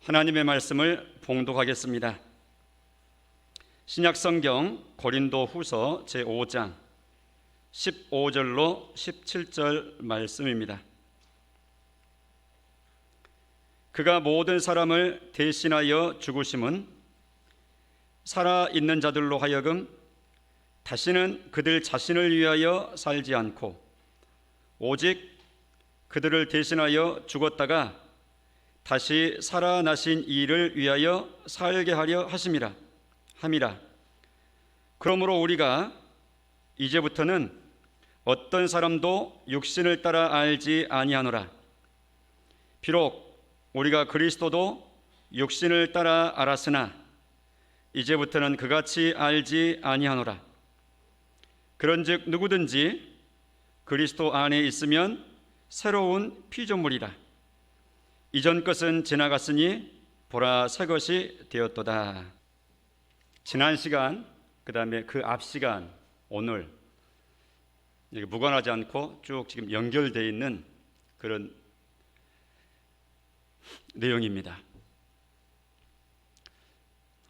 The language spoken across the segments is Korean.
하나님의 말씀을 봉독하겠습니다. 신약성경 고린도후서 제5장 15절로 17절 말씀입니다. 그가 모든 사람을 대신하여 죽으심은 살아있는 자들로 하여금 다시는 그들 자신을 위하여 살지 않고 오직 그들을 대신하여 죽었다가 다시 살아나신 이를 위하여 살게 하려 하심이라. 그러므로 우리가 이제부터는 어떤 사람도 육신을 따라 알지 아니하노라. 비록 우리가 그리스도도 육신을 따라 알았으나 이제부터는 그같이 알지 아니하노라. 그런즉 누구든지 그리스도 안에 있으면 새로운 피조물이라. 이전 것은 지나갔으니 보라 새 것이 되었도다. 지난 시간, 그 다음에 그 앞 시간, 오늘 무관하지 않고 쭉 지금 연결되어 있는 그런 내용입니다.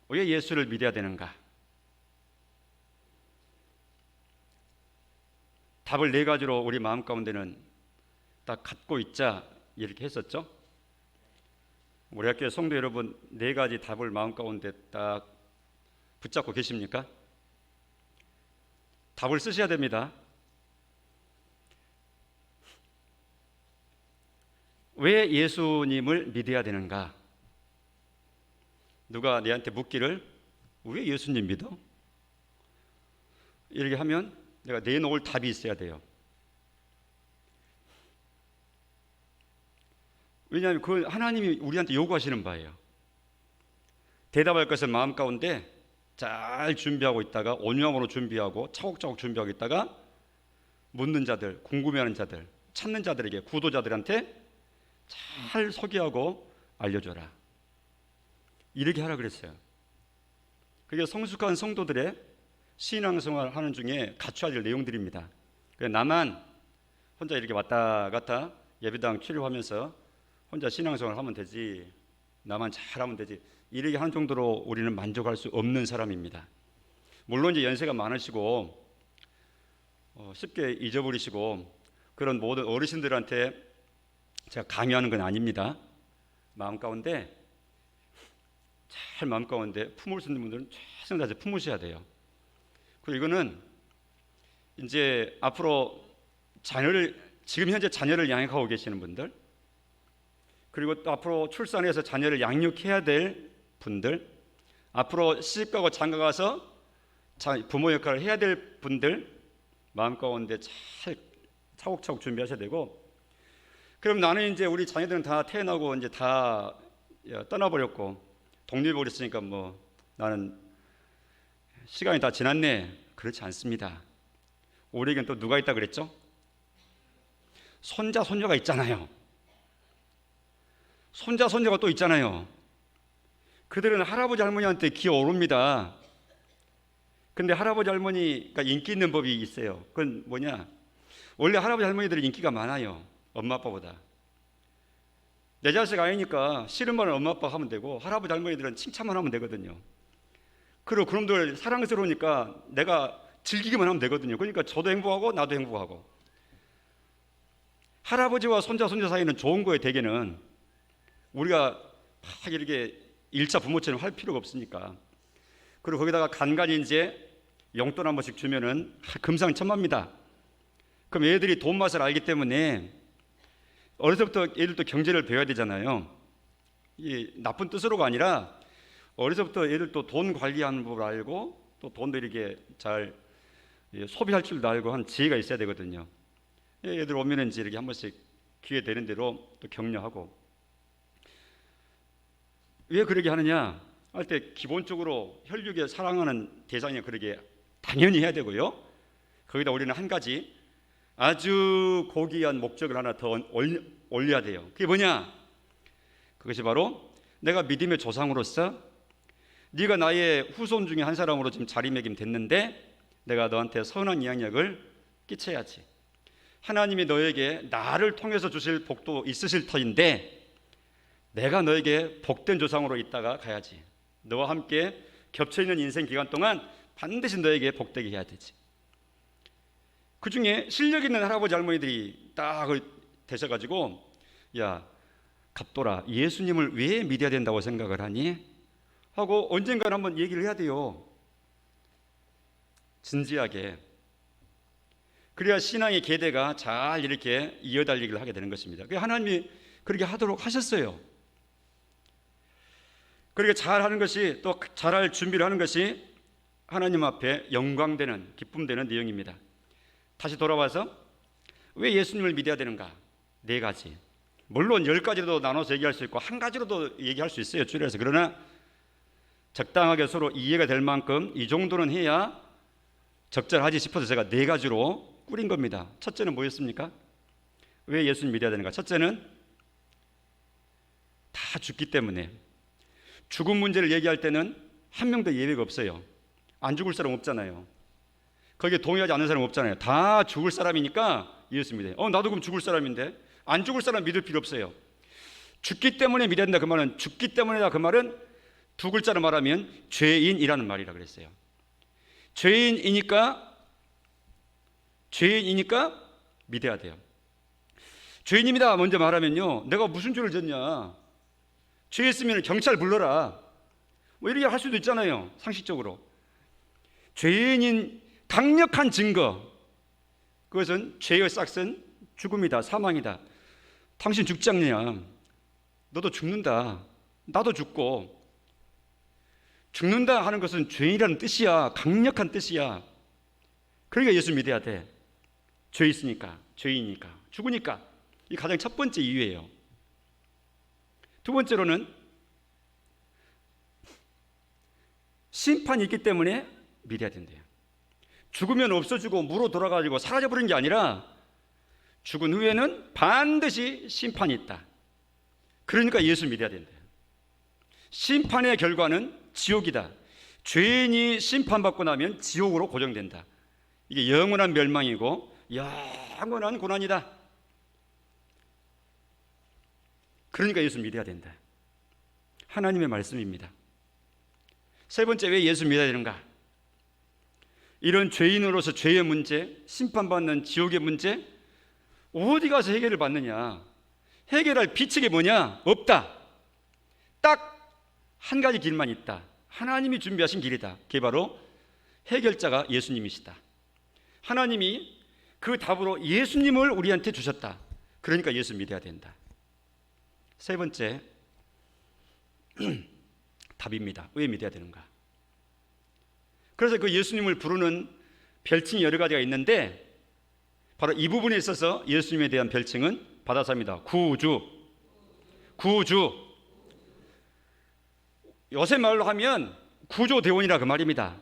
왜 예수를 믿어야 되는가? 답을 네 가지로 우리 마음 가운데는 딱 갖고 있자 이렇게 했었죠. 우리 학교의 성도 여러분, 네 가지 답을 마음 가운데 딱 붙잡고 계십니까? 답을 쓰셔야 됩니다. 왜 예수님을 믿어야 되는가? 누가 내한테 묻기를 왜 예수님 믿어? 이렇게 하면 내가 내놓을 답이 있어야 돼요. 왜냐하면 그 하나님이 우리한테 요구하시는 바예요. 대답할 것을 마음 가운데 잘 준비하고 있다가 온유함으로 준비하고 차곡차곡 준비하고 있다가 묻는 자들, 궁금해하는 자들, 찾는 자들에게, 구도자들한테 잘 소개하고 알려줘라. 이렇게 하라 그랬어요. 그게 성숙한 성도들의 신앙생활 하는 중에 갖춰야 될 내용들입니다. 나만 혼자 이렇게 왔다 갔다 예배당 치료하면서 혼자 신앙생활 하면 되지, 나만 잘하면 되지, 이렇게 하는 정도로 우리는 만족할 수 없는 사람입니다. 물론 이제 연세가 많으시고 쉽게 잊어버리시고 그런 모든 어르신들한테 제가 강요하는 건 아닙니다. 마음 가운데 잘 마음 가운데 품을 수 있는 분들은 최선을 다해서 품으셔야 돼요. 그리고 이거는 이제 앞으로 지금 현재 자녀를 양육하고 계시는 분들, 그리고 또 앞으로 출산해서 자녀를 양육해야 될 분들, 앞으로 시집가고 장가가서 부모 역할을 해야 될 분들 마음 가운데 잘 차곡차곡 준비하셔야 되고, 그럼 나는 이제 우리 자녀들은 다 태어나고 이제 다 떠나버렸고 독립해버렸으니까 뭐 나는 시간이 다 지났네. 그렇지 않습니다. 우리에겐 또 누가 있다 그랬죠? 손자, 손녀가 있잖아요. 손자, 손녀가 또 있잖아요. 그들은 할아버지, 할머니한테 기어오릅니다. 근데 할아버지, 할머니가 인기 있는 법이 있어요. 그건 뭐냐? 원래 할아버지, 할머니들은 인기가 많아요. 엄마, 아빠보다. 내 자식 아니니까 싫은 말은 엄마, 아빠가 하면 되고 할아버지, 할머니들은 칭찬만 하면 되거든요. 그리고 그놈들 사랑스러우니까 내가 즐기기만 하면 되거든요. 그러니까 저도 행복하고 나도 행복하고. 할아버지와 손자, 손녀 사이는 좋은 거예요. 대개는 우리가 막 이렇게 1차 부모처럼 할 필요가 없으니까. 그리고 거기다가 간간히 이제 용돈 한 번씩 주면은 금상첨화입니다. 그럼 애들이 돈 맛을 알기 때문에 어려서부터 애들도 경제를 배워야 되잖아요. 이 나쁜 뜻으로가 아니라 어려서부터 애들도 돈 관리하는 법을 알고 또 돈도 이렇게 잘 소비할 줄도 알고 한 지혜가 있어야 되거든요. 애들 오면은 이제 이렇게 한 번씩 기회 되는 대로 또 격려하고. 왜 그러게 하느냐 할 때 기본적으로 혈육에 사랑하는 대상이 그러게 당연히 해야 되고요. 거기다 우리는 한 가지 아주 고귀한 목적을 하나 더 올려야 돼요. 그게 뭐냐? 그것이 바로 내가 믿음의 조상으로서 네가 나의 후손 중에 한 사람으로 지금 자리매김 됐는데 내가 너한테 선한 영향력을 끼쳐야지. 하나님이 너에게 나를 통해서 주실 복도 있으실 터인데 내가 너에게 복된 조상으로 있다가 가야지. 너와 함께 겹쳐있는 인생 기간 동안 반드시 너에게 복되게 해야 되지. 그 중에 실력 있는 할아버지 할머니들이 딱 되셔가지고, 야 갑돌아, 예수님을 왜 믿어야 된다고 생각을 하니? 하고 언젠가는 한번 얘기를 해야 돼요. 진지하게. 그래야 신앙의 계대가 잘 이렇게 이어달리기를 하게 되는 것입니다. 하나님이 그렇게 하도록 하셨어요. 그렇게 잘하는 것이, 또 잘할 준비를 하는 것이 하나님 앞에 영광되는, 기쁨되는 내용입니다. 다시 돌아와서 왜 예수님을 믿어야 되는가? 4가지. 물론 10가지로도 나눠서 얘기할 수 있고 1가지로도 얘기할 수 있어요, 줄여서. 그러나 적당하게 서로 이해가 될 만큼 이 정도는 해야 적절하지 싶어서 제가 4가지로 꾸린 겁니다. 첫째는 뭐였습니까? 왜 예수님 믿어야 되는가? 첫째는 다 죽기 때문에. 죽음 문제를 얘기할 때는 한 명도 예외가 없어요. 안 죽을 사람 없잖아요. 거기에 동의하지 않는 사람 없잖아요. 다 죽을 사람이니까 예수 믿어요. 나도 그럼 죽을 사람인데. 안 죽을 사람 믿을 필요 없어요. 죽기 때문에 믿어야 된다 그 말은, 죽기 때문이다 그 말은 2글자로 말하면 죄인이라는 말이라 그랬어요. 죄인이니까 믿어야 돼요. 죄인입니다 먼저 말하면요, 내가 무슨 죄를 졌냐, 죄했으면 경찰 불러라, 뭐 이렇게 할 수도 있잖아요, 상식적으로. 죄인인 강력한 증거, 그것은 죄의 싹은 죽음이다, 사망이다. 당신 죽지 않느냐, 너도 죽는다, 나도 죽고. 죽는다 하는 것은 죄인이라는 뜻이야, 강력한 뜻이야. 그러니까 예수 믿어야 돼. 죄 있으니까, 죄이니까, 죽으니까. 이 가장 첫 번째 이유예요. 두 번째로는 심판이 있기 때문에 믿어야 된대요. 죽으면 없어지고 무로 돌아가지고 사라져버리는 게 아니라 죽은 후에는 반드시 심판이 있다. 그러니까 예수 믿어야 된대요. 심판의 결과는 지옥이다. 죄인이 심판받고 나면 지옥으로 고정된다. 이게 영원한 멸망이고 영원한 고난이다. 그러니까 예수 믿어야 된다. 하나님의 말씀입니다. 세 번째, 왜 예수 믿어야 되는가? 이런 죄인으로서 죄의 문제, 심판받는 지옥의 문제, 어디 가서 해결을 받느냐? 해결할 비책이 뭐냐? 없다. 딱 한 가지 길만 있다. 하나님이 준비하신 길이다. 그게 바로 해결자가 예수님이시다. 하나님이 그 답으로 예수님을 우리한테 주셨다. 그러니까 예수 믿어야 된다. 세 번째 답입니다. 왜 믿어야 되는가? 그래서 그 예수님을 부르는 별칭이 여러 가지가 있는데, 바로 이 부분에 있어서 예수님에 대한 별칭은 받아서 합니다. 구주. 요새 말로 하면 구조대원이라 그 말입니다.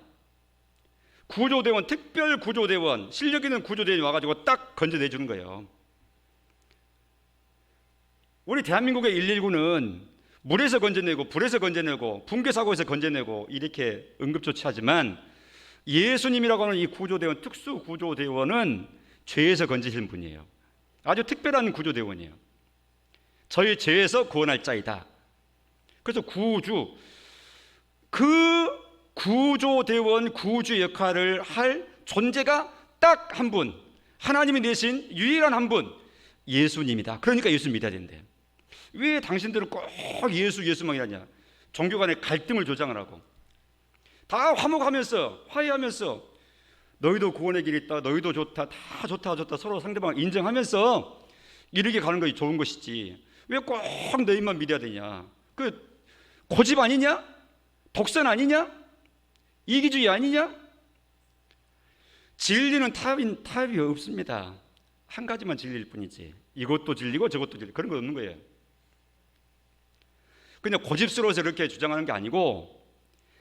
구조대원, 특별 구조대원, 실력 있는 구조대원이 와가지고 딱 건져내주는 거예요. 우리 대한민국의 119는 물에서 건져내고 불에서 건져내고 붕괴사고에서 건져내고 이렇게 응급조치하지만, 예수님이라고 하는 이 구조대원, 특수 구조대원은 죄에서 건지신 분이에요. 아주 특별한 구조대원이에요. 저희 죄에서 구원할 자이다. 그래서 구주, 그 구조대원, 구주 역할을 할 존재가 딱 한 분, 하나님이 내신 유일한 한 분, 예수님이다. 그러니까 예수 믿어야 된대. 왜 당신들은 꼭 예수만 이러냐? 종교 간의 갈등을 조장을 하고 다 화목하면서 화해하면서 너희도 구원의 길이 있다, 너희도 좋다, 다 좋다 서로 상대방을 인정하면서 이렇게 가는 것이 좋은 것이지, 왜 꼭 너희만 믿어야 되냐? 그 고집 아니냐? 독선 아니냐? 이기주의 아니냐? 진리는 타협이 없습니다. 한 가지만 진리일 뿐이지, 이것도 진리고 저것도 진리, 그런 거 없는 거예요. 그냥 고집스러워서 이렇게 주장하는 게 아니고,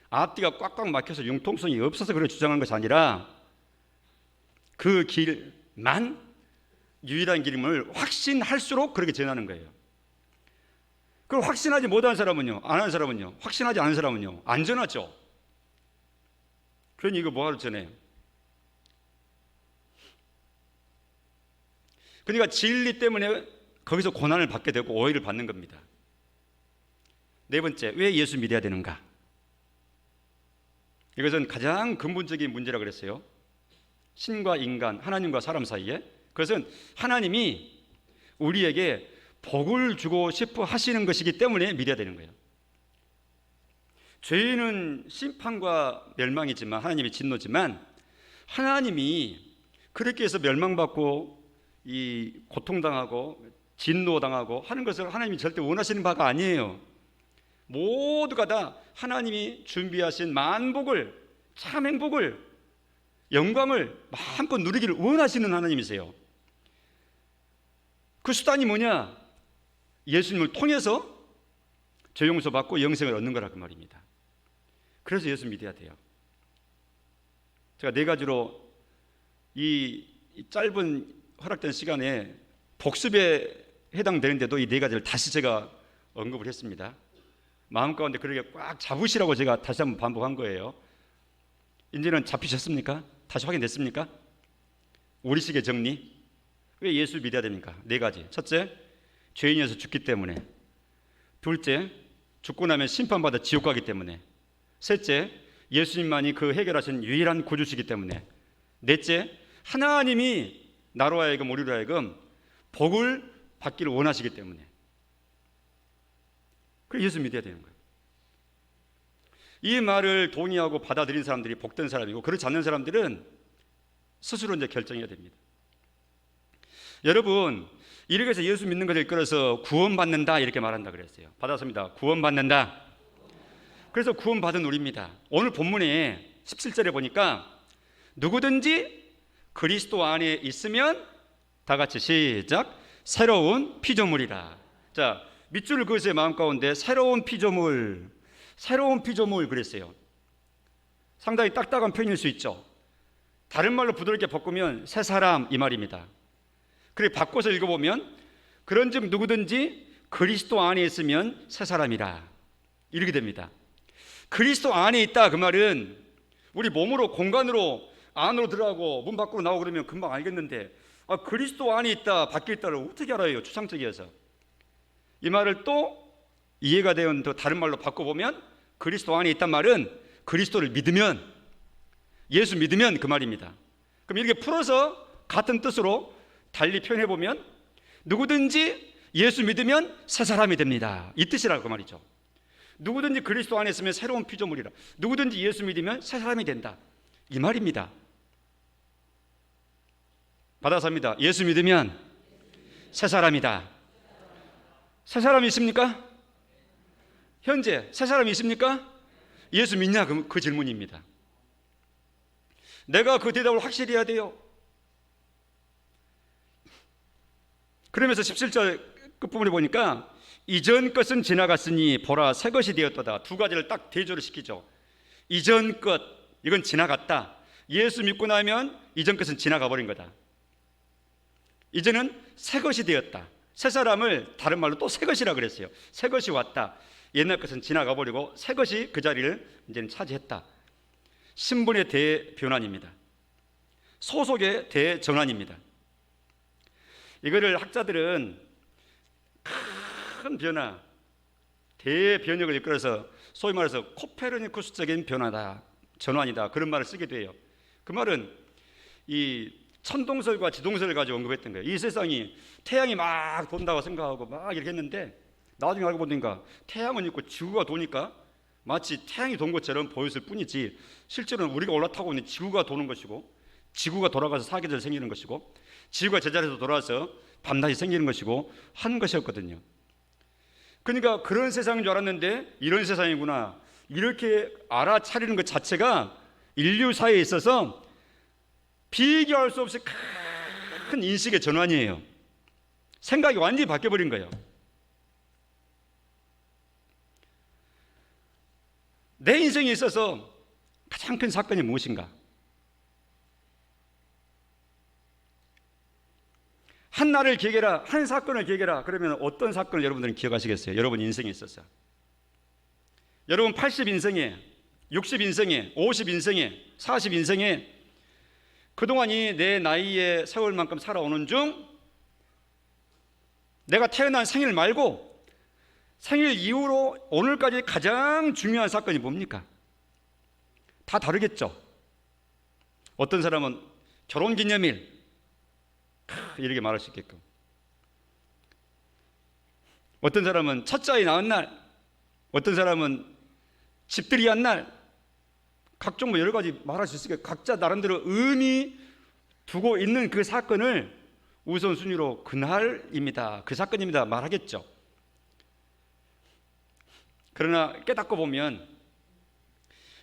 앞뒤가 꽉꽉 막혀서 융통성이 없어서 그렇게 주장하는 것이 아니라, 그 길만 유일한 길임을 확신할수록 그렇게 전하는 거예요. 그걸 확신하지 못한 사람은요, 안 하는 사람은요, 확신하지 않은 사람은요, 안 전하죠. 그러니 이거 뭐하러 전해요? 그러니까 진리 때문에 거기서 고난을 받게 되고 오해를 받는 겁니다. 네 번째, 왜 예수 믿어야 되는가? 이것은 가장 근본적인 문제라고 그랬어요. 신과 인간, 하나님과 사람 사이에. 그것은 하나님이 우리에게 복을 주고 싶어 하시는 것이기 때문에 믿어야 되는 거예요. 죄인은 심판과 멸망이지만, 하나님의 진노지만, 하나님이 그렇게 해서 멸망받고 이 고통당하고 진노당하고 하는 것을 하나님이 절대 원하시는 바가 아니에요. 모두가 다 하나님이 준비하신 만복을, 참 행복을, 영광을 마음껏 누리기를 원하시는 하나님이세요. 그 수단이 뭐냐? 예수님을 통해서 죄 용서받고 영생을 얻는 거라 그 말입니다. 그래서 예수 믿어야 돼요. 제가 네 가지로 이 짧은 허락된 시간에 복습에 해당되는데도 이 네 가지를 다시 제가 언급을 했습니다. 마음 가운데 그렇게 꽉 잡으시라고 제가 다시 한번 반복한 거예요. 이제는 잡히셨습니까? 다시 확인됐습니까? 우리식의 정리. 왜 예수를 믿어야 됩니까? 네 가지. 첫째, 죄인이어서 죽기 때문에. 둘째, 죽고 나면 심판받아 지옥 가기 때문에. 셋째, 예수님만이 그 해결하신 유일한 구주시기 때문에. 넷째, 하나님이 나로 하여금 우리로 하여금 복을 받기를 원하시기 때문에. 그래서 예수 믿어야 되는 거예요. 이 말을 동의하고 받아들인 사람들이 복된 사람이고, 그렇지 않는 사람들은 스스로 이제 결정해야 됩니다. 여러분, 이렇게 해서 예수 믿는 것을 이끌어서 구원받는다 이렇게 말한다 그랬어요. 받았습니다. 구원받는다. 그래서 구원받은 우리입니다. 오늘 본문에 17절에 보니까 누구든지 그리스도 안에 있으면, 다 같이 시작, 새로운 피조물이라. 자, 밑줄 그으세요. 마음 가운데 새로운 피조물, 새로운 피조물 그랬어요. 상당히 딱딱한 표현일 수 있죠. 다른 말로 부드럽게 바꾸면 새 사람 이 말입니다. 그래 바꿔서 읽어보면 그런즉 누구든지 그리스도 안에 있으면 새 사람이라 이렇게 됩니다. 그리스도 안에 있다 그 말은 우리 몸으로 공간으로 안으로 들어가고 문 밖으로 나오고 그러면 금방 알겠는데, 그리스도 안에 있다 밖에 있다를 어떻게 알아요? 추상적이어서. 이 말을 또 이해가 되는 더 다른 말로 바꿔보면 그리스도 안에 있단 말은 그리스도를 믿으면, 예수 믿으면 그 말입니다. 그럼 이렇게 풀어서 같은 뜻으로 달리 표현해보면 누구든지 예수 믿으면 새 사람이 됩니다 이 뜻이라고 그 말이죠. 누구든지 그리스도 안에 있으면 새로운 피조물이라, 누구든지 예수 믿으면 새 사람이 된다 이 말입니다. 받아서입니다. 예수 믿으면 새 사람이다. 새 사람이 있습니까? 현재 새 사람이 있습니까? 예수 믿냐? 그 질문입니다. 내가 그 대답을 확실히 해야 돼요. 그러면서 17절 끝부분에 보니까 이전 것은 지나갔으니 보라 새 것이 되었도다. 두 가지를 딱 대조를 시키죠. 이전 것, 이건 지나갔다. 예수 믿고 나면 이전 것은 지나가 버린 거다. 이제는 새 것이 되었다. 새 사람을 다른 말로 또 새 것이라 그랬어요. 새 것이 왔다. 옛날 것은 지나가 버리고 새 것이 그 자리를 이제는 차지했다. 신분의 대변환입니다. 소속의 대전환입니다. 이거를 학자들은 큰 변화, 대변혁을 이끌어서 소위 말해서 코페르니쿠스적인 변화다, 전환이다 그런 말을 쓰기도 해요. 그 말은 이 천동설과 지동설을 가지고 언급했던 거예요. 이 세상이 태양이 막 돈다고 생각하고 막 이렇게 했는데 나중에 알고 보니까 태양은 있고 지구가 도니까 마치 태양이 돈 것처럼 보였을 뿐이지 실제로는 우리가 올라타고 있는 지구가 도는 것이고, 지구가 돌아가서 사계절 생기는 것이고, 지구가 제자리에서 돌아와서 밤낮이 생기는 것이고 한 것이었거든요. 그러니까 그런 세상인 줄 알았는데 이런 세상이구나 이렇게 알아차리는 것 자체가 인류사에 있어서 비교할 수 없이 큰 인식의 전환이에요. 생각이 완전히 바뀌어버린 거예요. 내 인생에 있어서 가장 큰 사건이 무엇인가? 한 날을 기억해라, 한 사건을 기억해라. 그러면 어떤 사건을 여러분들은 기억하시겠어요? 여러분 인생에 있어서. 여러분 80인생에, 60인생에, 50인생에, 40인생에 그동안이 내 나이의 세월만큼 살아오는 중 내가 태어난 생일 말고 생일 이후로 오늘까지 가장 중요한 사건이 뭡니까? 다 다르겠죠. 어떤 사람은 결혼기념일 이렇게 말할 수 있게끔, 어떤 사람은 첫째 아이 낳은 날, 어떤 사람은 집들이 한 날, 각종 뭐 여러 가지 말할 수 있으니까 각자 나름대로 의미 두고 있는 그 사건을 우선순위로 그날입니다, 그 사건입니다 말하겠죠. 그러나 깨닫고 보면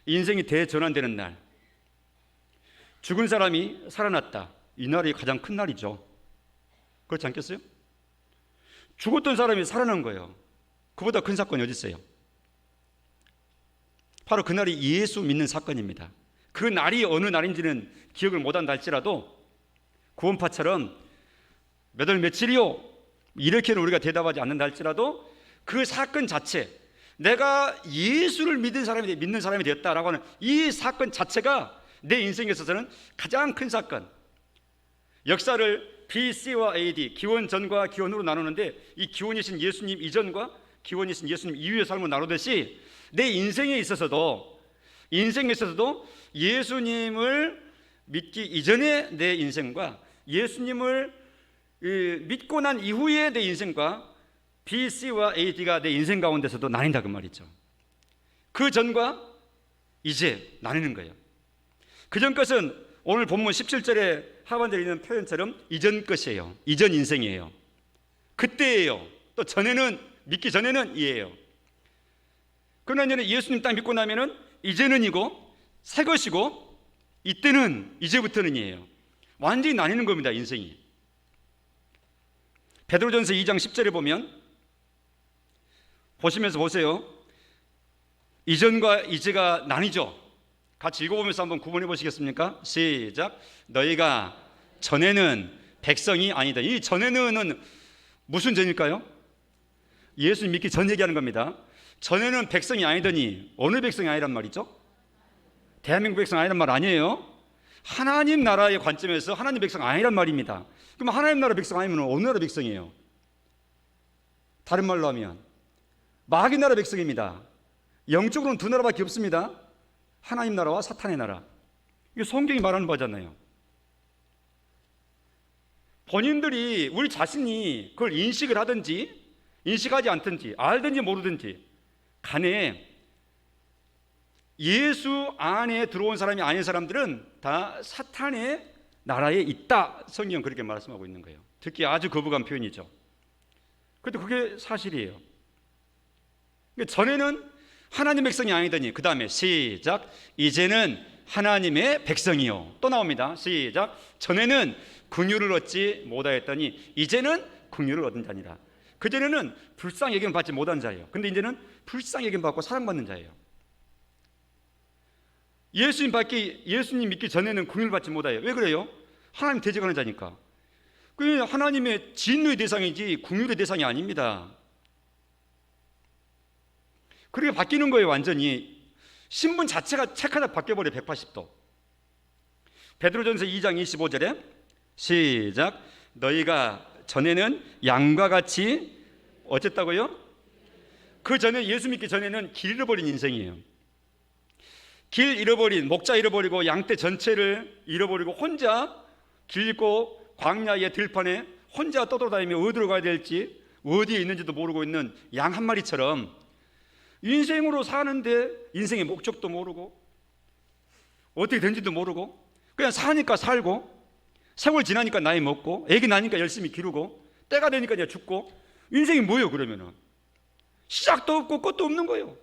인생이 대전환되는 날, 죽은 사람이 살아났다, 이 날이 가장 큰 날이죠. 그렇지 않겠어요? 죽었던 사람이 살아난 거예요. 그보다 큰 사건이 어디 있어요? 바로 그날이 예수 믿는 사건입니다. 그 날이 어느 날인지는 기억을 못한다 할지라도 구원파처럼 몇 월 며칠이요 이렇게는 우리가 대답하지 않는다 할지라도 그 사건 자체, 내가 예수를 믿는 사람이 되었다라고 하는 이 사건 자체가 내 인생에 있어서는 가장 큰 사건. 역사를 BC와 AD, 기원 전과 기원 후로 나누는데, 이 기원이신 예수님 이전과 기원이신 예수님 이후의 삶을 나누듯이 내 인생에 있어서도 예수님을 믿기 이전의 내 인생과 예수님을 믿고 난 이후의 내 인생과 BC와 AD가 내 인생 가운데서도 나뉜다 그 말이죠. 그 전과 이제 나뉘는 거예요. 그 전 것은 오늘 본문 17절에 하반절에 있는 표현처럼 이전 것이에요. 이전 인생이에요. 그때예요. 또 전에는, 믿기 전에는 이에요. 그러나 이제는 예수님 딱 믿고 나면은 이제는이고 새 것이고, 이때는, 이제부터는 이에요. 완전히 나뉘는 겁니다, 인생이. 베드로전서 2장 10절에 보면, 보시면서 보세요. 이전과 이제가 나뉘죠. 같이 읽어보면서 한번 구분해 보시겠습니까? 시작. 너희가 전에는 백성이 아니다. 이 전에는 무슨 전일까요? 예수님 믿기 전 얘기하는 겁니다. 전에는 백성이 아니더니, 어느 백성이 아니란 말이죠? 대한민국 백성 아니란 말 아니에요. 하나님 나라의 관점에서 하나님 백성 아니란 말입니다. 그럼 하나님 나라 백성 아니면 어느 나라 백성이에요? 다른 말로 하면 마귀 나라 백성입니다. 영적으로는 두 나라밖에 없습니다. 하나님 나라와 사탄의 나라. 이게 성경이 말하는 바잖아요. 본인들이, 우리 자신이 그걸 인식을 하든지 인식하지 않든지 알든지 모르든지 간에 예수 안에 들어온 사람이 아닌 사람들은 다 사탄의 나라에 있다. 성경은 그렇게 말씀하고 있는 거예요. 듣기 아주 거부감 표현이죠. 그런데 그게 사실이에요. 전에는 하나님 백성이 아니더니, 그 다음에 시작. 이제는 하나님의 백성이요. 또 나옵니다. 시작. 전에는 긍휼을 얻지 못하였더니 이제는 긍휼을 얻은 자니라. 그전에는 불쌍히 여김 받지 못한 자예요. 근데 이제는 불쌍히 여김 받고 사랑받는 자예요. 예수님 믿기 전에는 긍휼을 받지 못해요. 왜 그래요? 하나님 대적하는 자니까. 그 하나님의 진노의 대상이지 긍휼의 대상이 아닙니다. 그렇게 바뀌는 거예요. 완전히 신분 자체가 체크하다 바뀌어버려요. 180도. 베드로전서 2장 25절에 시작. 너희가 전에는 양과 같이 어쨌다고요? 그 전에, 예수 믿기 전에는 길 잃어버린 인생이에요. 길 잃어버린, 목자 잃어버리고 양떼 전체를 잃어버리고 혼자 길고 광야의 들판에 혼자 떠돌아다니며 어디로 가야 될지, 어디에 있는지도 모르고 있는 양 한 마리처럼 인생으로 사는데 인생의 목적도 모르고 어떻게 된지도 모르고 그냥 사니까 살고, 세월 지나니까 나이 먹고, 애기 나니까 열심히 기르고, 때가 되니까 이제 죽고. 인생이 뭐예요? 그러면은 시작도 없고 끝도 없는 거예요.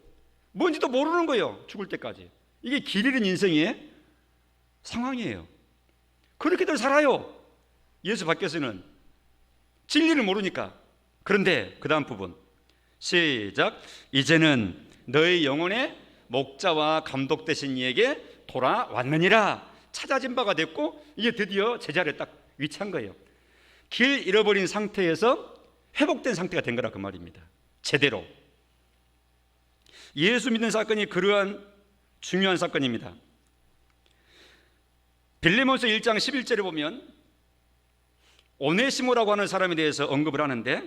뭔지도 모르는 거예요. 죽을 때까지. 이게 길 잃은 인생의 상황이에요. 그렇게들 살아요. 예수 밖에서는 진리를 모르니까. 그런데 그 다음 부분 시작. 이제는 너의 영혼의 목자와 감독 되신 이에게 돌아왔느니라. 찾아진 바가 됐고 이게 드디어 제자리에 딱 위치한 거예요. 길 잃어버린 상태에서 회복된 상태가 된 거라 그 말입니다. 제대로. 예수 믿는 사건이 그러한 중요한 사건입니다. 빌레몬서 1장 11절에 보면 오네시모라고 하는 사람에 대해서 언급을 하는데,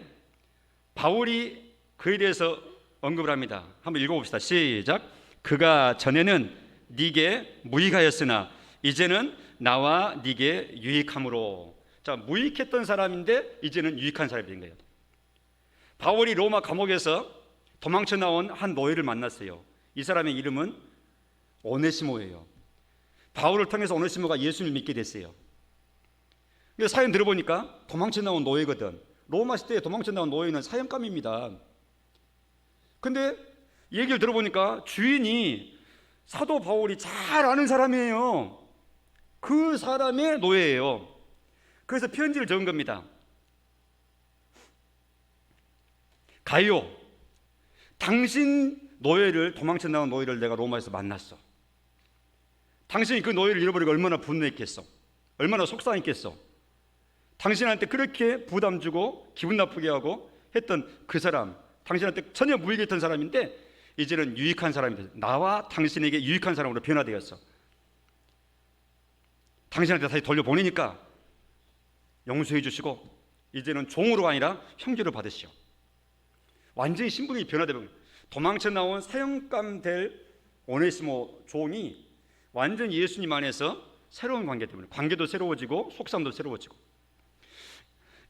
바울이 그에 대해서 언급을 합니다. 한번 읽어봅시다. 시작. 그가 전에는 네게 무익하였으나 이제는 나와 네게 유익함으로. 자, 무익했던 사람인데 이제는 유익한 사람이 된 거예요. 바울이 로마 감옥에서 도망쳐 나온 한 노예를 만났어요. 이 사람의 이름은 오네시모예요. 바울을 통해서 오네시모가 예수님을 믿게 됐어요. 근데 사연 들어보니까 도망쳐 나온 노예거든. 로마 시대에 도망쳐 나온 노예는 사형감입니다. 근데 얘기를 들어보니까 주인이 사도 바울이 잘 아는 사람이에요. 그 사람의 노예예요. 그래서 편지를 적은 겁니다. 가요, 당신 노예를, 도망쳐 나온 노예를 내가 로마에서 만났어. 당신이 그 노예를 잃어버리고 얼마나 분노했겠어, 얼마나 속상했겠어. 당신한테 그렇게 부담 주고 기분 나쁘게 하고 했던 그 사람, 당신한테 전혀 무익했던 사람인데 이제는 유익한 사람이 됐어. 나와 당신에게 유익한 사람으로 변화되었어. 당신한테 다시 돌려보내니까 용서해 주시고 이제는 종으로 아니라 형제로 받으시오. 완전히 신분이 변화되는 거예요. 도망쳐 나온 사형감 될 오네시모 종이 완전 예수님 안에서 새로운 관계 때문에 관계도 새로워지고 속sam도 새로워지고,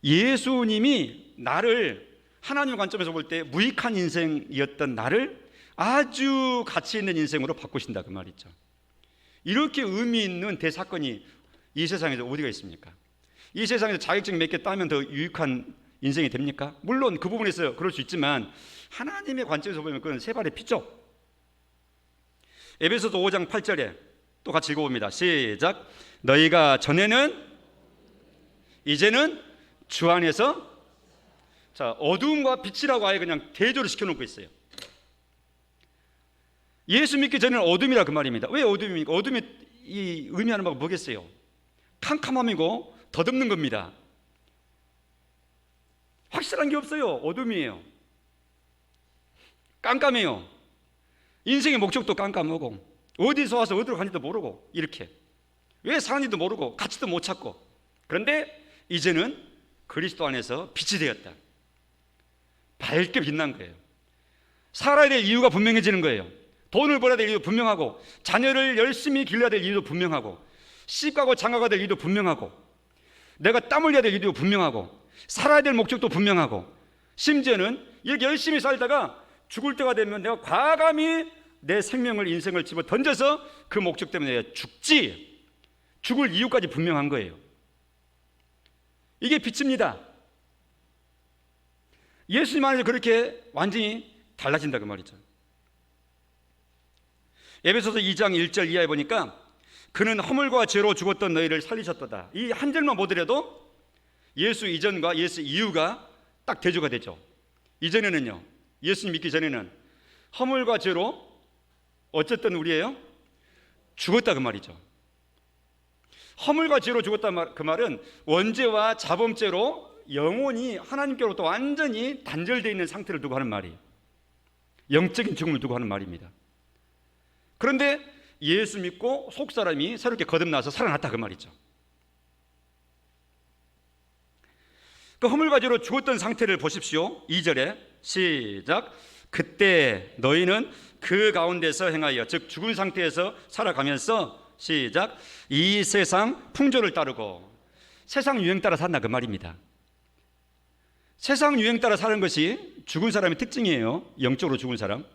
예수님이 나를 하나님 관점에서 볼 때 무익한 인생이었던 나를 아주 가치 있는 인생으로 바꾸신다, 그 말이죠. 이렇게 의미 있는 대사건이 이 세상에서 어디가 있습니까? 이 세상에서 자격증 몇 개 따면 더 유익한 인생이 됩니까? 물론 그 부분에서 그럴 수 있지만 하나님의 관점에서 보면 그건 세 발의 피죠. 에베소서 5장 8절에 또 같이 읽어봅니다. 시작. 너희가 전에는 이제는 주 안에서, 자, 어두움과 빛이라고 아예 그냥 대조를 시켜놓고 있어요. 예수 믿기 전에는 어둠이라 그 말입니다. 왜 어둠입니까? 어둠이 이 의미하는 바가 뭐겠어요? 캄캄함이고 덧없는 겁니다. 확실한 게 없어요. 어둠이에요. 깜깜해요. 인생의 목적도 깜깜하고 어디서 와서 어디로 가는지도 모르고, 이렇게 왜 사는지도 모르고 가치도 못 찾고. 그런데 이제는 그리스도 안에서 빛이 되었다. 밝게 빛난 거예요. 살아야 될 이유가 분명해지는 거예요. 돈을 벌어야 될 이유도 분명하고, 자녀를 열심히 길러야 될 이유도 분명하고, 시집가고 장가가야 될 이유도 분명하고, 내가 땀 흘려야 될 이유도 분명하고, 살아야 될 목적도 분명하고, 심지어는 이렇게 열심히 살다가 죽을 때가 되면 내가 과감히 내 생명을, 인생을 집어 던져서 그 목적 때문에 내가 죽지, 죽을 이유까지 분명한 거예요. 이게 빛입니다. 예수님 안에서 그렇게 완전히 달라진다 그 말이죠. 에베소서 2장 1절 이하에 보니까 그는 허물과 죄로 죽었던 너희를 살리셨도다. 이 한 절만 보더라도 예수 이전과 예수 이후가 딱 대조가 되죠. 이전에는요, 예수님 믿기 전에는 허물과 죄로 어쨌든 우리예요? 죽었다 그 말이죠. 허물과 죄로 죽었다 그 말은 원죄와 자범죄로 영혼이 하나님께로부터 완전히 단절되어 있는 상태를 두고 하는 말이에요. 영적인 죽음을 두고 하는 말입니다. 그런데 예수 믿고 속사람이 새롭게 거듭나서 살아났다 그 말이죠. 그 허물과 죄로 죽었던 상태를 보십시오. 2절에 시작. 그때 너희는 그 가운데서 행하여, 즉 죽은 상태에서 살아가면서, 시작, 이 세상 풍조를 따르고, 세상 유행 따라 산다 그 말입니다. 세상 유행 따라 사는 것이 죽은 사람의 특징이에요. 영적으로 죽은 사람.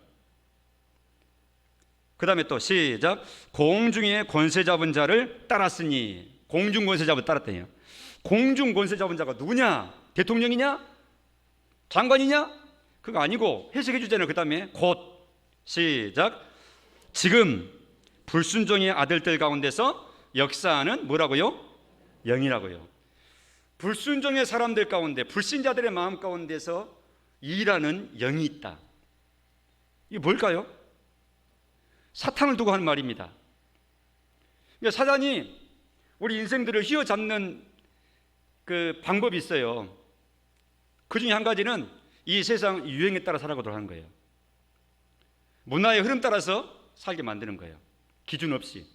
그 다음에 또 시작. 공중의 권세 잡은 자를 따랐으니. 공중 권세 잡은 따랐다니요. 공중 권세 잡은 자가 누구냐? 대통령이냐? 장관이냐? 그거 아니고 해석해 주잖아요. 그 다음에 곧, 시작, 지금 불순종의 아들들 가운데서 역사하는 뭐라고요? 영이라고요. 불순종의 사람들 가운데, 불신자들의 마음 가운데서 일하는 영이 있다. 이게 뭘까요? 사탄을 두고 하는 말입니다. 그러니까 사단이 우리 인생들을 휘어잡는 그 방법이 있어요. 그 중에 한 가지는 이 세상 유행에 따라 살아가도록 하는 거예요. 문화의 흐름 따라서 살게 만드는 거예요. 기준 없이.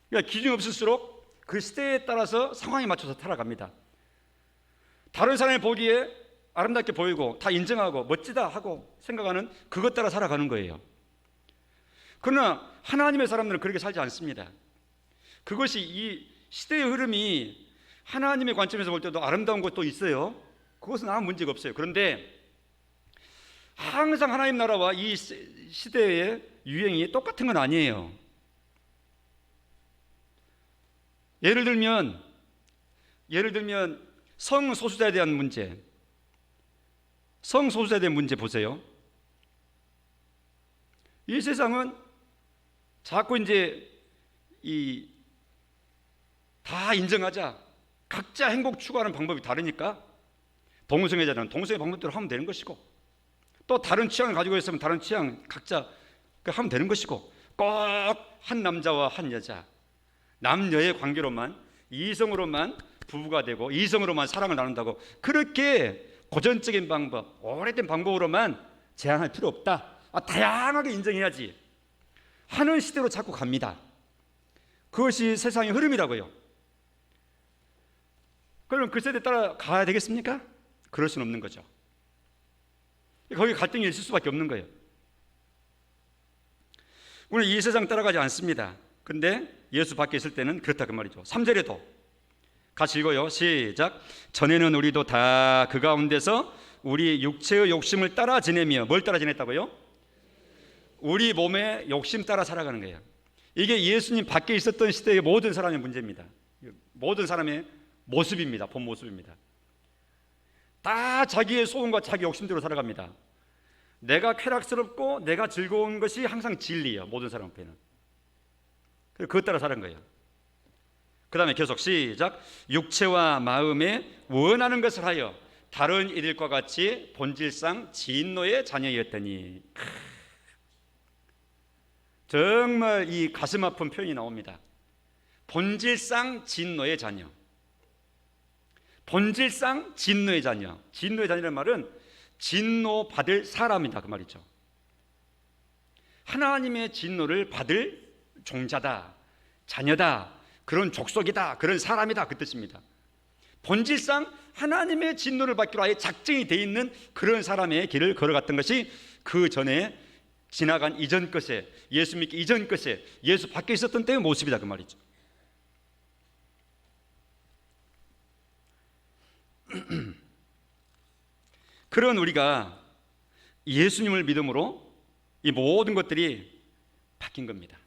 그러니까 기준 없을수록 그 시대에 따라서 상황에 맞춰서 살아갑니다. 다른 사람이 보기에 아름답게 보이고 다 인정하고 멋지다 하고 생각하는 그것 따라 살아가는 거예요. 그러나 하나님의 사람들은 그렇게 살지 않습니다. 그것이 이 시대의 흐름이 하나님의 관점에서 볼 때도 아름다운 것도 있어요. 그것은 아무 문제가 없어요. 그런데 항상 하나님 나라와 이 시대의 유행이 똑같은 건 아니에요. 예를 들면 성소수자에 대한 문제, 성소수자에 대한 문제 보세요. 이 세상은 자꾸 이제 다 인정하자, 각자 행복 추구하는 방법이 다르니까 동성애자는 동성애 방법대로 하면 되는 것이고, 또 다른 취향을 가지고 있으면 다른 취향 각자 하면 되는 것이고, 꼭 한 남자와 한 여자, 남녀의 관계로만, 이성으로만 부부가 되고 이성으로만 사랑을 나눈다고 그렇게 고전적인 방법, 오래된 방법으로만 제한할 필요 없다. 다양하게 인정해야지 하는 시대로 자꾸 갑니다. 그것이 세상의 흐름이라고요. 그럼 그 세대에 따라 가야 되겠습니까? 그럴 수는 없는 거죠. 거기 갈등이 있을 수밖에 없는 거예요. 우리는 이 세상 따라가지 않습니다. 근데 예수 밖에 있을 때는 그렇다 그 말이죠. 3절에도 같이 읽어요. 시작. 전에는 우리도 다 그 가운데서 우리 육체의 욕심을 따라 지내며, 뭘 따라 지냈다고요? 우리 몸의 욕심 따라 살아가는 거예요. 이게 예수님 밖에 있었던 시대의 모든 사람의 문제입니다. 모든 사람의 모습입니다. 본 모습입니다. 다 자기의 소원과 자기 욕심대로 살아갑니다. 내가 쾌락스럽고 내가 즐거운 것이 항상 진리예요. 모든 사람 앞에는. 그것 따라 사는 거예요. 그 다음에 계속 시작. 육체와 마음에 원하는 것을 하여 다른 이들과 같이 본질상 진노의 자녀였더니. 정말 이 가슴 아픈 표현이 나옵니다. 본질상 진노의 자녀. 본질상 진노의 자녀. 진노의 자녀라는 말은 진노 받을 사람이다 그 말이죠. 하나님의 진노를 받을 종자다, 자녀다, 그런 족속이다, 그런 사람이다 그 뜻입니다. 본질상 하나님의 진노를 받기로 아예 작정이 돼 있는 그런 사람의 길을 걸어갔던 것이 그 전에 지나간 이전 것에, 예수 믿기 이전 것에, 예수 밖에 있었던 때의 모습이다 그 말이죠. 그런 우리가 예수님을 믿음으로 이 모든 것들이 바뀐 겁니다.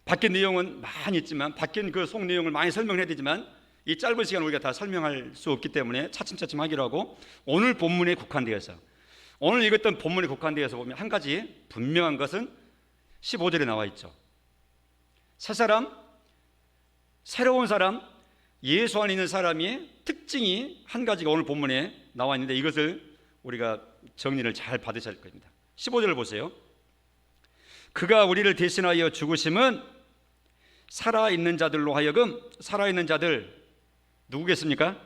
바뀐 내용은 많이 있지만, 바뀐 그 속 내용을 많이 설명해야 되지만 이 짧은 시간 우리가 다 설명할 수 없기 때문에 차츰차츰 하기로 하고, 오늘 본문에 국한되어서, 오늘 읽었던 본문에 국한되어서 보면 한 가지 분명한 것은 15절에 나와 있죠. 새 사람, 새로운 사람, 예수 안에 있는 사람의 특징이 한 가지가 오늘 본문에 나와 있는데, 이것을 우리가 정리를 잘 받으셔야 할 겁니다. 15절을 보세요. 그가 우리를 대신하여 죽으심은 살아있는 자들로 하여금, 살아있는 자들 누구겠습니까?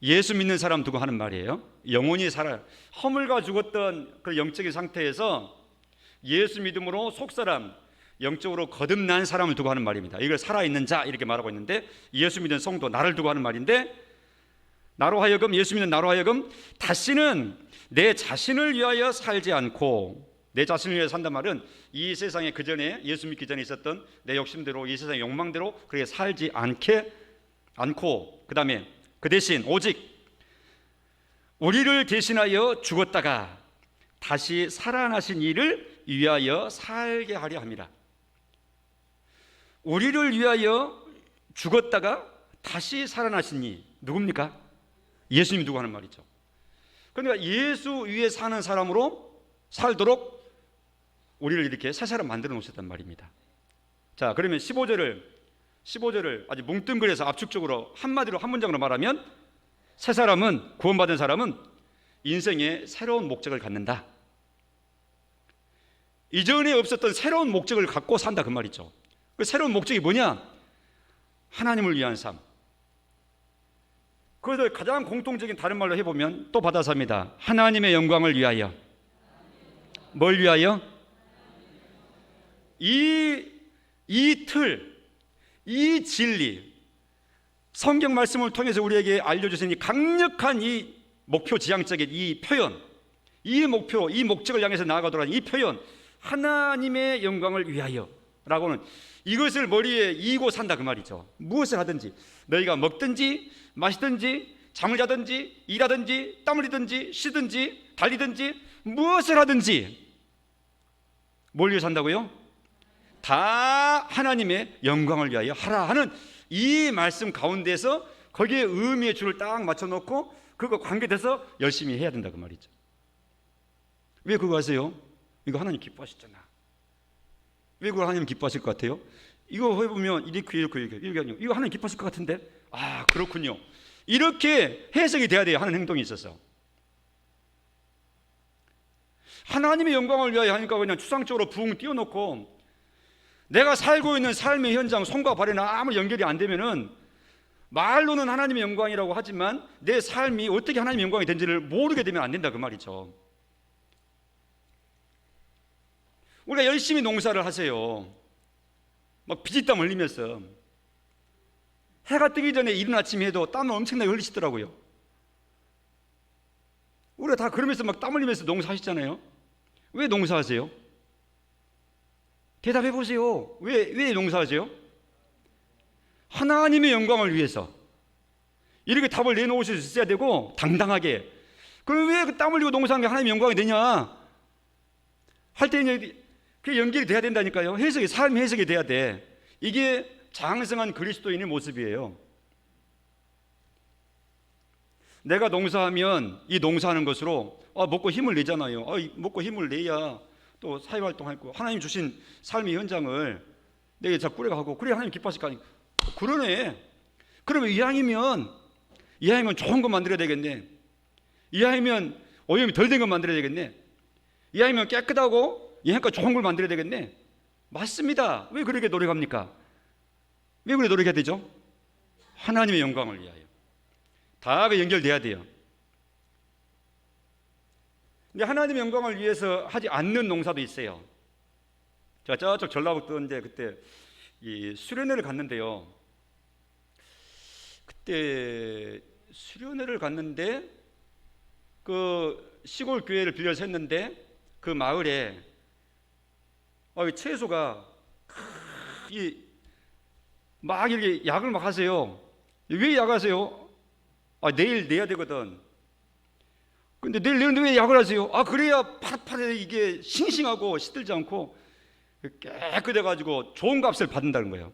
예수 믿는 사람 두고 하는 말이에요. 영원히 살아, 허물과 죽었던 그 영적인 상태에서 예수 믿음으로 속사람, 영적으로 거듭난 사람을 두고 하는 말입니다. 이걸 살아있는 자 이렇게 말하고 있는데, 예수 믿는 성도, 나를 두고 하는 말인데, 나로 하여금, 예수 믿는 나로 하여금 다시는 내 자신을 위하여 살지 않고, 내 자신을 위해 산단 말은 이 세상에 그 전에 예수 믿기 전에 있었던 내 욕심대로, 이 세상의 욕망대로 그렇게 살지 않고, 그 다음에 그 대신 오직 우리를 대신하여 죽었다가 다시 살아나신 이를 위하여 살게 하려 합니다. 우리를 위하여 죽었다가 다시 살아나신 이 누굽니까? 예수님이 누구 하는 말이죠. 그러니까 예수 위에 사는 사람으로 살도록 우리를 이렇게 새 사람 만들어 놓으셨단 말입니다. 자, 그러면 15절을 아주 뭉뚱그려서 압축적으로 한마디로, 한 문장으로 말하면, 새 사람은, 구원받은 사람은 인생에 새로운 목적을 갖는다. 이전에 없었던 새로운 목적을 갖고 산다 그 말이죠. 그 새로운 목적이 뭐냐? 하나님을 위한 삶. 그래서 가장 공통적인 다른 말로 해보면 또 받아삽니다. 하나님의 영광을 위하여. 뭘 위하여? 이 틀, 이 진리, 성경 말씀을 통해서 우리에게 알려주신 이 강력한 이 목표 지향적인 이 표현, 이 목표, 이 목적을 향해서 나아가도록 하는 이 표현, 하나님의 영광을 위하여 라고는 이것을 머리에 이고 산다 그 말이죠. 무엇을 하든지, 너희가 먹든지 마시든지 잠을 자든지 일하든지 땀 흘리든지 쉬든지 달리든지 무엇을 하든지 뭘 위해 산다고요? 다 하나님의 영광을 위하여 하라 하는 이 말씀 가운데서 거기에 의미의 줄을 딱 맞춰놓고 그거 관계돼서 열심히 해야 된다 그 말이죠. 왜 그거 하세요? 이거 하나님 기뻐하시잖아. 왜 그걸 하나님 기뻐하실 것 같아요? 이거 해보면 이렇게 아니요. 이거 하나님 기뻐하실 것 같은데? 아, 그렇군요. 이렇게 해석이 돼야 돼요. 하는 행동이 있어서. 하나님의 영광을 위하여 하니까 그냥 추상적으로 붕 띄워놓고 내가 살고 있는 삶의 현장, 손과 발에는 아무 연결이 안 되면은 말로는 하나님의 영광이라고 하지만 내 삶이 어떻게 하나님의 영광이 된지를 모르게 되면 안 된다 그 말이죠. 우리가 열심히 농사를 하세요. 막 피지땀 흘리면서 해가 뜨기 전에 이른 아침에 해도 땀을 엄청나게 흘리시더라고요. 우리가 다 그러면서 막 땀 흘리면서 농사하시잖아요. 왜 농사하세요? 대답해 보세요. 왜 농사하세요? 하나님의 영광을 위해서. 이렇게 답을 내놓으실 수 있어야 되고 당당하게. 그럼 왜 그 땀 흘리고 농사하는 게 하나님의 영광이 되냐? 할 때 그게 연결이 돼야 된다니까요. 해석이, 삶 해석이 돼야 돼. 이게 장성한 그리스도인의 모습이에요. 내가 농사하면 이 농사하는 것으로 먹고 힘을 내잖아요. 먹고 힘을 내야 또 사회활동하고 하나님 주신 삶의 현장을 내가 자 꾸려가고 그래 하나님 기뻐하실 거 아니에요. 그러네. 그러면 이왕이면 좋은 거 만들어야 되겠네. 이왕이면 오염이 덜 된 거 만들어야 되겠네. 이왕이면 깨끗하고 이왕이면 좋은 걸 만들어야 되겠네. 맞습니다. 왜 그렇게 노력합니까? 왜 그렇게 노력해야 되죠? 하나님의 영광을 위하여. 다 연결돼야 돼요. 근데 하나님의 영광을 위해서 하지 않는 농사도 있어요. 제가 저쪽 전라북도 이제 그때 이 수련회를 갔는데요. 그때 수련회를 갔는데 그 시골 교회를 빌려서 했는데 그 마을에 채소가 막 이렇게 약을 막 하세요. 왜 약하세요? 내일 내야 되거든. 근데 내일 내는데 왜 약을 하세요? 그래야 파릇파릇 이게 싱싱하고 시들지 않고 깨끗해가지고 좋은 값을 받는다는 거예요.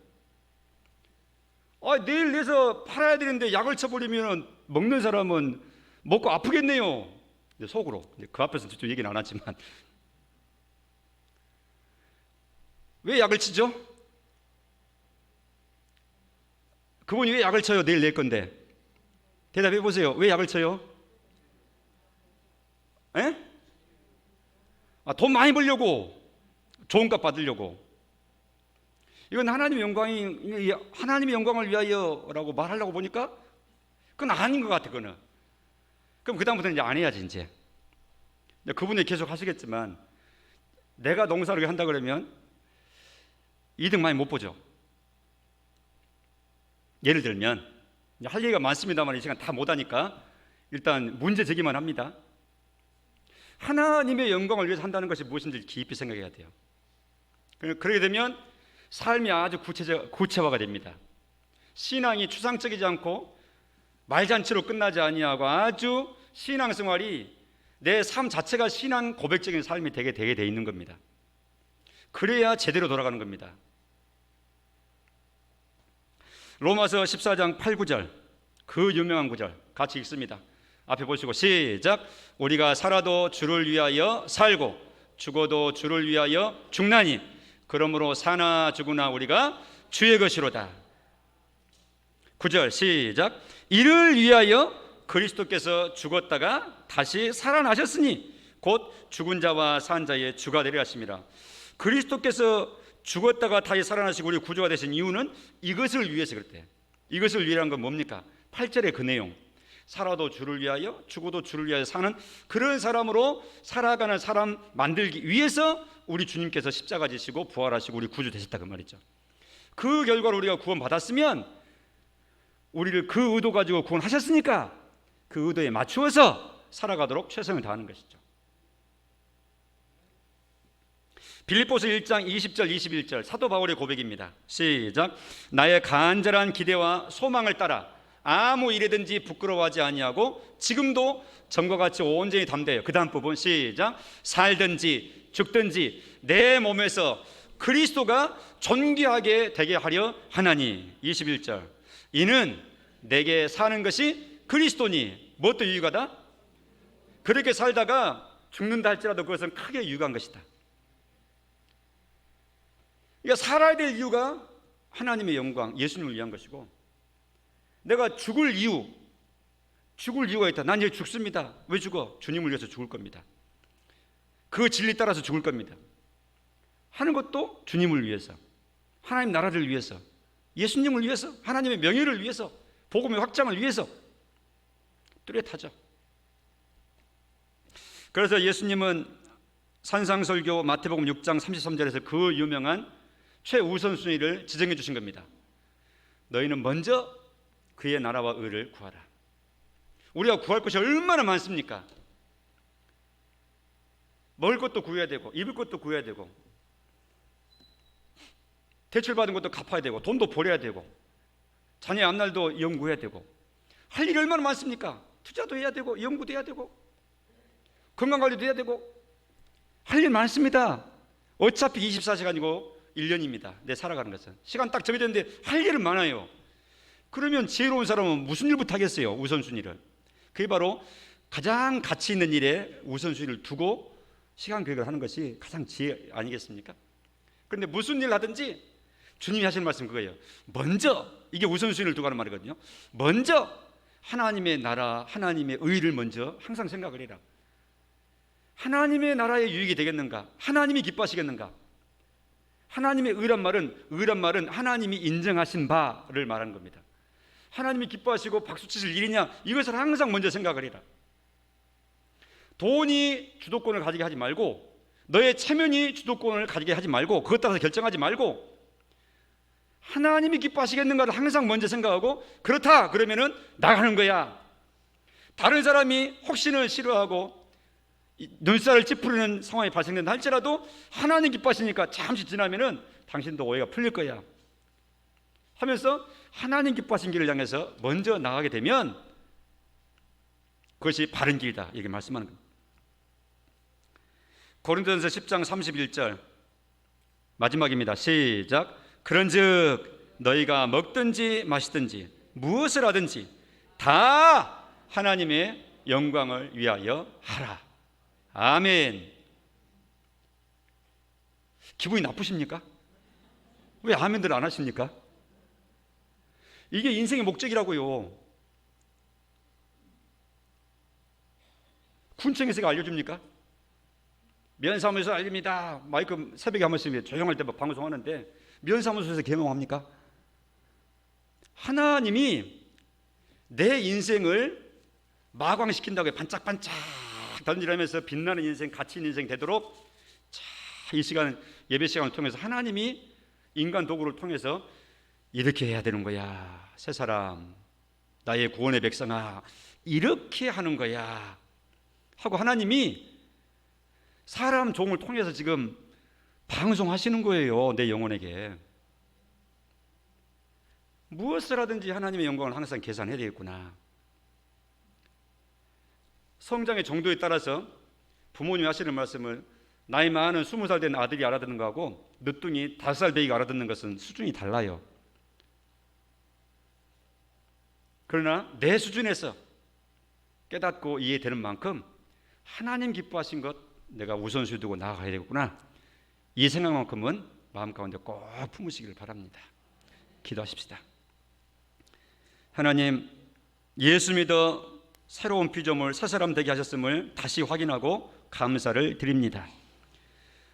내일 내서 팔아야 되는데 약을 쳐버리면 먹는 사람은 먹고 아프겠네요. 속으로. 그 앞에서 직접 얘기는 안 하지만 왜 약을 치죠? 그분이 왜 약을 쳐요? 내일 낼 건데. 대답해 보세요. 왜 약을 쳐요? 에? 돈 많이 벌려고, 좋은 값 받으려고. 이건 하나님의 영광을 위하여라고 말하려고 보니까 그건 아닌 것 같아. 그거는. 그럼 그 다음부터는 이제 안 해야지 이제. 그분이 계속 하시겠지만 내가 농사를 한다 그러면 이득 많이 못 보죠. 예를 들면 할 얘기가 많습니다만 이 시간 다 못하니까 일단 문제 제기만 합니다. 하나님의 영광을 위해서 한다는 것이 무엇인지 깊이 생각해야 돼요. 그렇게 되면 삶이 아주 구체화가 됩니다. 신앙이 추상적이지 않고 말잔치로 끝나지 아니하고 아주 신앙생활이 내 삶 자체가 신앙 고백적인 삶이 되게 돼 있는 겁니다. 그래야 제대로 돌아가는 겁니다. 로마서 14장 8, 9절 그 유명한 구절 같이 읽습니다. 앞에 보시고 시작. 우리가 살아도 주를 위하여 살고 죽어도 주를 위하여 죽나니 그러므로 사나 죽으나 우리가 주의 것이로다. 9절 시작. 이를 위하여 그리스도께서 죽었다가 다시 살아나셨으니 곧 죽은 자와 산 자의 주가 되려 하심이라. 그리스도께서 죽었다가 다시 살아나시고 우리 구주가 되신 이유는 이것을 위해서 그랬대. 이것을 위한 건 뭡니까? 8절의 그 내용. 살아도 주를 위하여 죽어도 주를 위하여 사는 그런 사람으로 살아가는 사람 만들기 위해서 우리 주님께서 십자가 지시고 부활하시고 우리 구주 되셨다 그 말이죠. 그 결과로 우리가 구원 받았으면 우리를 그 의도 가지고 구원하셨으니까 그 의도에 맞추어서 살아가도록 최선을 다하는 것이죠. 빌립보서 1장 20절 21절 사도 바울의 고백입니다. 시작. 나의 간절한 기대와 소망을 따라 아무 일에든지 부끄러워하지 아니하고 지금도 전과 같이 온전히 담대해요. 그 다음 부분 시작. 살든지 죽든지 내 몸에서 그리스도가 존귀하게 되게 하려 하나니. 21절. 이는 내게 사는 것이 그리스도니 무엇도 유익하다? 그렇게 살다가 죽는다 할지라도 그것은 크게 유익한 것이다. 그러니까 살아야 될 이유가 하나님의 영광, 예수님을 위한 것이고, 내가 죽을 이유가 있다. 난 이제 죽습니다. 왜 죽어? 주님을 위해서 죽을 겁니다. 그 진리 따라서 죽을 겁니다. 하는 것도 주님을 위해서, 하나님 나라를 위해서, 예수님을 위해서, 하나님의 명예를 위해서, 복음의 확장을 위해서 뚜렷하죠. 그래서 예수님은 산상설교 마태복음 6장 33절에서 그 유명한 최우선순위를 지정해 주신 겁니다. 너희는 먼저 그의 나라와 의를 구하라. 우리가 구할 것이 얼마나 많습니까? 먹을 것도 구해야 되고, 입을 것도 구해야 되고, 대출받은 것도 갚아야 되고, 돈도 벌어야 되고, 자녀의 앞날도 연구해야 되고, 할 일이 얼마나 많습니까? 투자도 해야 되고, 연구도 해야 되고, 건강관리도 해야 되고, 할 일 많습니다. 어차피 24시간이고 1년입니다. 내 살아가는 것은 시간 딱 정해졌는데 할 일은 많아요. 그러면 지혜로운 사람은 무슨 일부터 하겠어요? 우선순위를. 그게 바로 가장 가치 있는 일에 우선순위를 두고 시간 계획을 하는 것이 가장 지혜 아니겠습니까? 그런데 무슨 일 하든지 주님이 하시는 말씀 그거예요. 먼저, 이게 우선순위를 두고 하는 말이거든요. 먼저 하나님의 나라, 하나님의 의를 먼저 항상 생각을 해라. 하나님의 나라의 유익이 되겠는가? 하나님이 기뻐하시겠는가? 하나님의 의란 말은 하나님이 인정하신 바를 말하는 겁니다. 하나님이 기뻐하시고 박수 치실 일이냐? 이것을 항상 먼저 생각을 해라. 돈이 주도권을 가지게 하지 말고, 너의 체면이 주도권을 가지게 하지 말고, 그것 따라서 결정하지 말고, 하나님이 기뻐하시겠는가를 항상 먼저 생각하고, 그렇다 그러면은 나가는 거야. 다른 사람이 혹시는 싫어하고 눈살을 찌푸리는 상황이 발생된다 할지라도 하나님 기뻐하시니까 잠시 지나면은 당신도 오해가 풀릴 거야 하면서 하나님 기뻐하신 길을 향해서 먼저 나가게 되면 그것이 바른 길이다, 이렇게 말씀하는 겁니다. 고린도전서 10장 31절 마지막입니다. 시작. 그런즉 너희가 먹든지 마시든지 무엇을 하든지 다 하나님의 영광을 위하여 하라. 아멘. 기분이 나쁘십니까? 왜 아멘들 안 하십니까? 이게 인생의 목적이라고요. 군청에서 알려줍니까? 면사무소에서 알립니다. 마이크 새벽에 한 번씩 조용할 때 방송하는데 면사무소에서 개명합니까? 하나님이 내 인생을 마광시킨다고 반짝반짝 던지라면서 빛나는 인생, 가치 있는 인생 되도록 이 시간, 예배 시간을 통해서 하나님이 인간 도구를 통해서 이렇게 해야 되는 거야. 새 사람, 나의 구원의 백성아, 이렇게 하는 거야 하고 하나님이 사람 종을 통해서 지금 방송하시는 거예요. 내 영혼에게 무엇을 하든지 하나님의 영광을 항상 계산해야 되겠구나. 성장의 정도에 따라서 부모님이 하시는 말씀을 나이 많은 20살 된 아들이 알아듣는 거하고 늦둥이 5살 배기가 알아듣는 것은 수준이 달라요. 그러나 내 수준에서 깨닫고 이해되는 만큼 하나님 기뻐하신 것 내가 우선순위 두고 나아가야 되겠구나, 이 생각만큼은 마음 가운데 꼭 품으시기를 바랍니다. 기도하십시다. 하나님, 예수 믿어 새로운 피조물, 새 사람 되게 하셨음을 다시 확인하고 감사를 드립니다.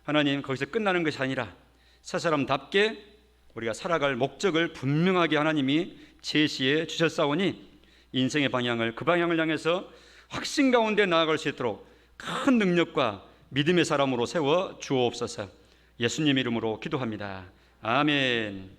하나님, 거기서 끝나는 것이 아니라 새 사람답게 우리가 살아갈 목적을 분명하게 하나님이 제시해 주셨사오니 인생의 방향을, 그 방향을 향해서 확신 가운데 나아갈 수 있도록 큰 능력과 믿음의 사람으로 세워 주옵소서. 예수님 이름으로 기도합니다. 아멘.